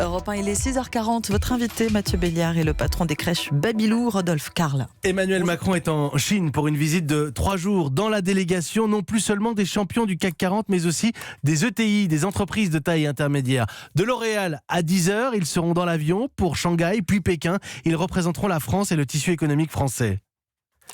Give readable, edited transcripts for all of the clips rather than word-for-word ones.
Europe 1, il est 6h40. Votre invité, Mathieu Béliard, est le patron des crèches Babylou, Rodolphe Karl. Emmanuel Macron est en Chine pour une visite de 3 jours. Dans la délégation, non plus seulement des champions du CAC 40, mais aussi des ETI, des entreprises de taille intermédiaire. De L'Oréal à 10h, ils seront dans l'avion pour Shanghai, puis Pékin. Ils représenteront la France et le tissu économique français.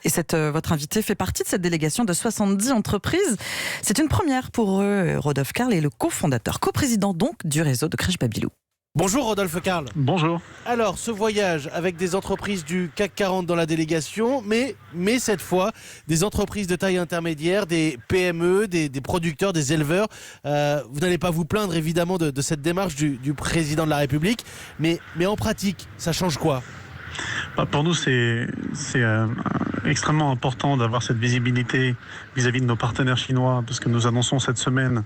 Et votre invité fait partie de cette délégation de 70 entreprises. C'est une première pour eux. Rodolphe Karl est le cofondateur, coprésident donc du réseau de crèches Babylou. Bonjour Rodolphe Karl. Bonjour. Alors, ce voyage avec des entreprises du CAC 40 dans la délégation, mais cette fois, des entreprises de taille intermédiaire, des PME, des producteurs, des éleveurs. Vous n'allez pas vous plaindre évidemment de cette démarche du président de la République, mais en pratique, ça change quoi ? Pour nous, c'est extrêmement important d'avoir cette visibilité vis-à-vis de nos partenaires chinois, parce que nous annonçons cette semaine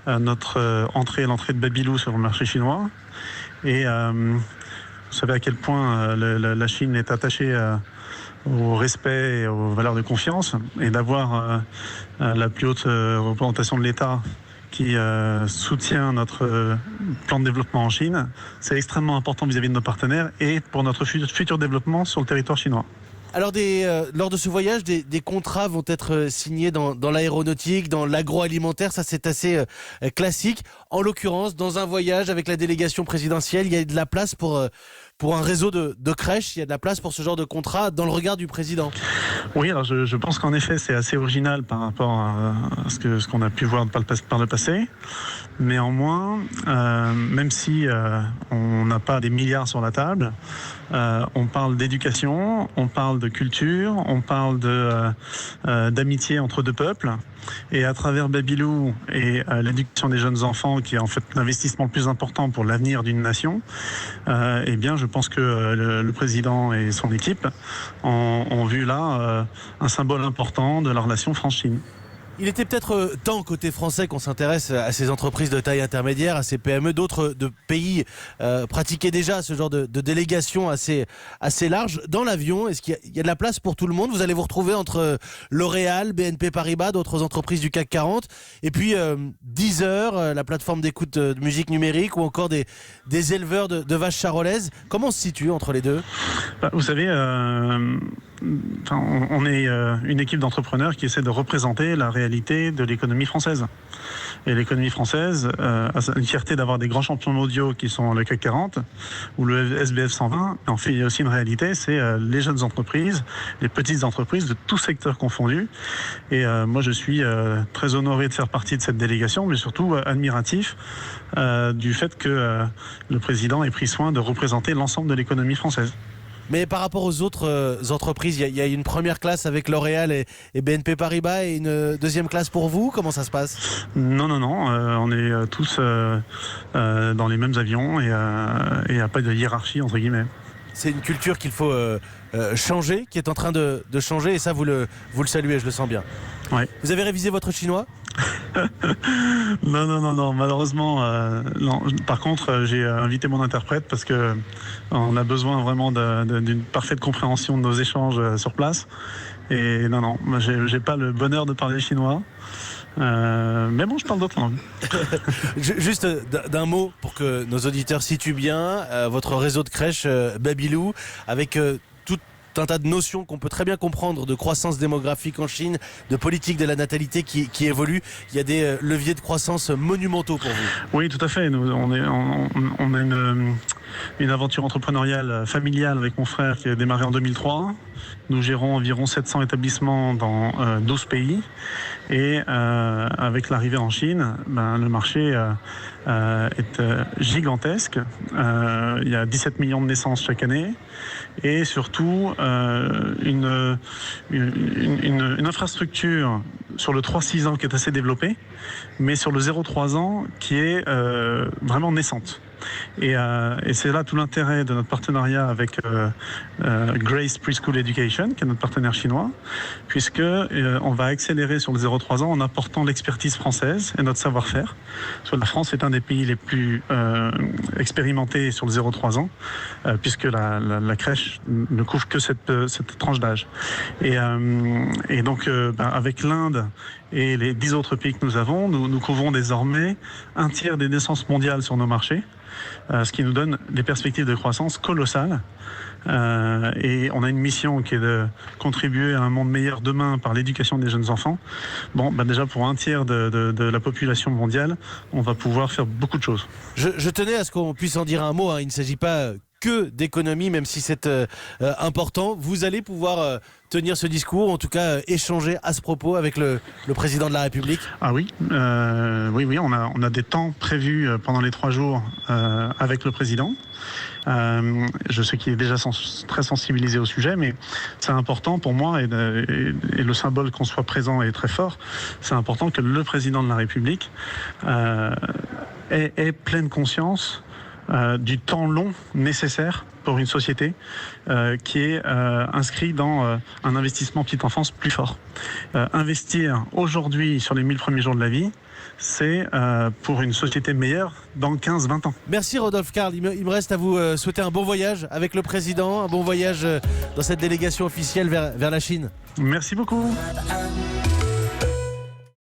notre l'entrée de Babylou sur le marché chinois. Et vous savez à quel point la Chine est attachée au respect et aux valeurs de confiance, et d'avoir la plus haute représentation de l'État qui soutient notre plan de développement en Chine. C'est extrêmement important vis-à-vis de nos partenaires et pour notre futur développement sur le territoire chinois. Alors, lors de ce voyage, des contrats vont être signés dans l'aéronautique, dans l'agroalimentaire. Ça, c'est assez classique. En l'occurrence, dans un voyage avec la délégation présidentielle, il y a de la place pour un réseau de crèches. Il y a de la place pour ce genre de contrat dans le regard du président. Oui, alors je pense qu'en effet, c'est assez original par rapport à ce qu'on a pu voir par le passé. Néanmoins, même si on n'a pas des milliards sur la table, on parle d'éducation, on parle de culture, on parle d'amitié entre deux peuples. Et à travers Babylou et l'éducation des jeunes enfants, qui est en fait l'investissement le plus important pour l'avenir d'une nation, eh bien, je pense que le président et son équipe ont vu là un symbole important de la relation France-Chine. Il était peut-être temps côté français qu'on s'intéresse à ces entreprises de taille intermédiaire, à ces PME. D'autres pays pratiquaient déjà ce genre de délégation assez large. Dans l'avion, est-ce qu'il y a de la place pour tout le monde ? Vous allez vous retrouver entre L'Oréal, BNP Paribas, d'autres entreprises du CAC 40, et puis Deezer, la plateforme d'écoute de musique numérique, ou encore des éleveurs de vaches charolaises. Comment on se situe entre les deux ? Vous savez, on est une équipe d'entrepreneurs qui essaie de représenter la réalité de l'économie française. Et l'économie française a une fierté d'avoir des grands champions mondiaux qui sont le CAC 40 ou le SBF 120. En fait, il y a aussi une réalité, c'est les jeunes entreprises, les petites entreprises de tous secteurs confondus. Et moi, je suis très honoré de faire partie de cette délégation, mais surtout admiratif du fait que le président ait pris soin de représenter l'ensemble de l'économie française. Mais par rapport aux autres entreprises, il y a une première classe avec L'Oréal et BNP Paribas et une deuxième classe pour vous. Comment ça se passe ? Non. On est tous dans les mêmes avions et il n'y a pas de hiérarchie entre guillemets. C'est une culture qu'il faut changer, qui est en train de changer, et ça vous le saluez, je le sens bien. Ouais. Vous avez révisé votre chinois ? Non, malheureusement, non. Par contre, j'ai invité mon interprète parce que on a besoin vraiment d'une parfaite compréhension de nos échanges sur place. Et non, moi, j'ai pas le bonheur de parler chinois. Mais bon, je parle d'autres langues. Juste d'un mot pour que nos auditeurs situent bien votre réseau de crèches Babylou, avec tout un tas de notions qu'on peut très bien comprendre, de croissance démographique en Chine, de politique de la natalité qui évolue. Il y a des leviers de croissance monumentaux pour vous. Oui, tout à fait. On a une aventure entrepreneuriale familiale avec mon frère qui a démarré en 2003. Nous gérons environ 700 établissements dans 12 pays. Et avec l'arrivée en Chine, le marché est gigantesque. Il y a 17 millions de naissances chaque année. Et surtout, une infrastructure sur le 3-6 ans qui est assez développée, mais sur le 0-3 ans qui est vraiment naissante. Et c'est là tout l'intérêt de notre partenariat avec Grace Preschool Education, qui est notre partenaire chinois, puisque on va accélérer sur le 0-3 ans en apportant l'expertise française et notre savoir-faire. Parce que la France est un des pays les plus expérimentés sur le 0-3 ans, puisque la crèche ne couvre que cette tranche d'âge. Et donc, avec l'Inde et les 10 autres pays que nous avons, nous couvrons désormais un tiers des naissances mondiales sur nos marchés. ce qui nous donne des perspectives de croissance colossales. Et on a une mission qui est de contribuer à un monde meilleur demain par l'éducation des jeunes enfants. Déjà pour un tiers de la population mondiale, on va pouvoir faire beaucoup de choses. Je tenais à ce qu'on puisse en dire un mot, hein. Il ne s'agit pas que d'économie, même si c'est important. Vous allez pouvoir tenir ce discours, en tout cas échanger à ce propos avec le président de la République. Ah oui, oui, on a des temps prévus pendant les 3 jours avec le président. Je sais qu'il est déjà très sensibilisé au sujet, mais c'est important pour moi, et le symbole qu'on soit présent est très fort. C'est important que le président de la République ait pleine conscience du temps long nécessaire pour une société qui est inscrit dans un investissement petite enfance plus fort. Investir aujourd'hui sur les 1000 premiers jours de la vie, c'est pour une société meilleure dans 15-20 ans. Merci Rodolphe Karl. Il me reste à vous souhaiter un bon voyage avec le président, un bon voyage dans cette délégation officielle vers la Chine. Merci beaucoup.